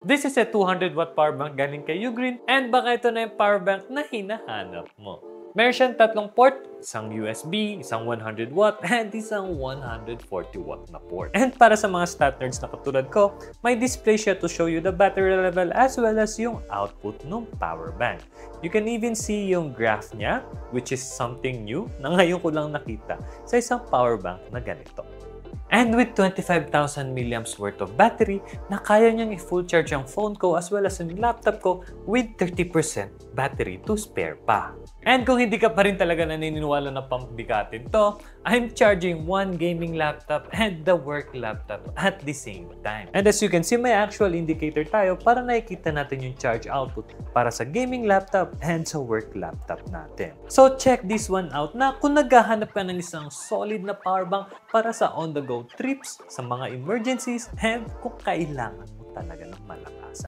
This is a 200 watt power bank galing kay Ugreen and baka ito na yung power bank na hinahanap mo. Meron siyang tatlong port, isang USB, isang 100 watt, and isang 140 watt na port. And para sa mga stat nerds na katulad ko, may display siya to show you the battery level as well as yung output ng power bank. You can even see yung graph niya, which is something new na ngayon ko lang nakita sa isang power bank na ganito. And with 25,000 mAh worth of battery, na kaya niyang i-full charge ang phone ko as well as yung laptop ko with 30% battery to spare pa. And kung hindi ka pa rin talaga naniniwala na pambikatin to, I'm charging one gaming laptop and the work laptop at the same time. And as you can see, may actual indicator tayo para nakikita natin yung charge output para sa gaming laptop and sa work laptop natin. So check this one out na kung naghahanap ka ng isang solid na power bank para sa on-the-go trips, sa mga emergencies, and kung kailangan mo talaga ng malakas.